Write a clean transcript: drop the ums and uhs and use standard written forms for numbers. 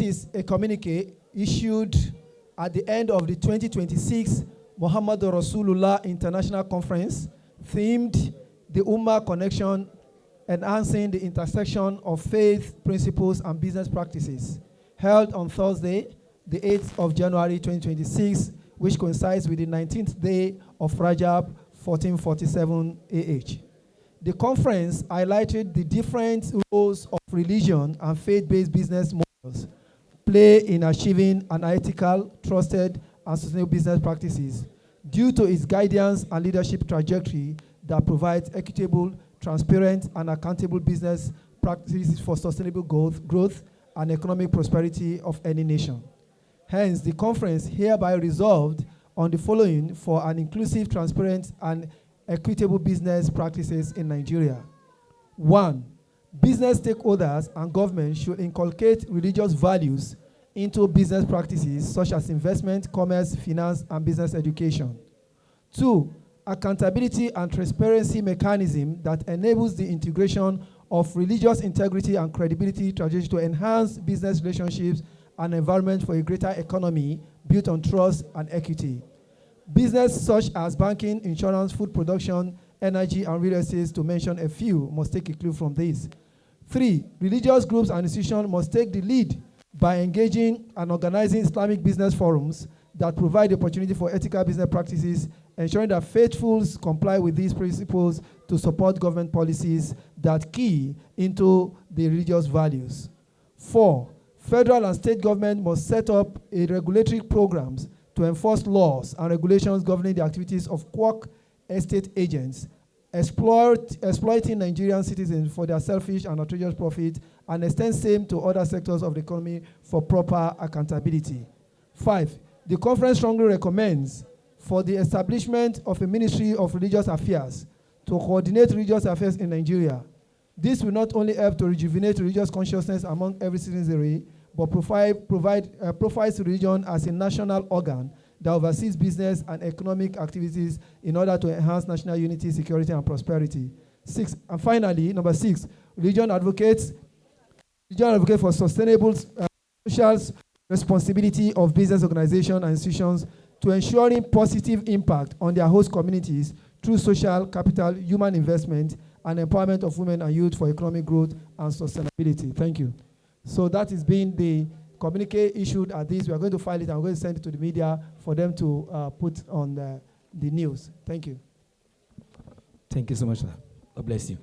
is a communique issued at the end of the 2026 Muhammad Rosulullah International Conference, themed The Ummah Connection, Enhancing the Intersection of Faith, Principles, and Business Practices, held on Thursday, the 8th of January 2026, which coincides with the 19th day of Rajab 1447 AH. The conference highlighted the different roles of religion and faith-based business models play in achieving an ethical, trusted, and sustainable business practices due to its guidance and leadership trajectory that provides equitable, transparent, and accountable business practices for sustainable growth and economic prosperity of any nation. Hence, the conference hereby resolved on the following for an inclusive, transparent, and equitable business practices in Nigeria. 1. Business stakeholders and government should inculcate religious values into business practices such as investment, commerce, finance, and business education. 2. Accountability and transparency mechanism that enables the integration of religious integrity and credibility strategies to enhance business relationships and environment for a greater economy built on trust and equity. Business such as banking, insurance, food production, energy, and real estate, to mention a few, must take a clue from this. 3. Religious groups and institutions must take the lead by engaging and organizing Islamic business forums that provide the opportunity for ethical business practices, ensuring that faithfuls comply with these principles to support government policies that key into the religious values. 4. Federal and state government must set up regulatory programs to enforce laws and regulations governing the activities of quack estate agents, exploiting Nigerian citizens for their selfish and outrageous profit, and extend same to other sectors of the economy for proper accountability. 5. The conference strongly recommends for the establishment of a Ministry of Religious Affairs to coordinate religious affairs in Nigeria. This will not only help to rejuvenate religious consciousness among every citizenry, but profiles religion as a national organ that oversees business and economic activities in order to enhance national unity, security, and prosperity. 6. And finally, number 6, religion advocates for sustainable social responsibility of business organizations and institutions to ensuring positive impact on their host communities through social capital, human investment, and empowerment of women and youth for economic growth and sustainability. Thank you. So that has been the communique issued at this. We are going to file it and we're going to send it to the media for them to put on the news. Thank you. Thank you so much, sir. God bless you.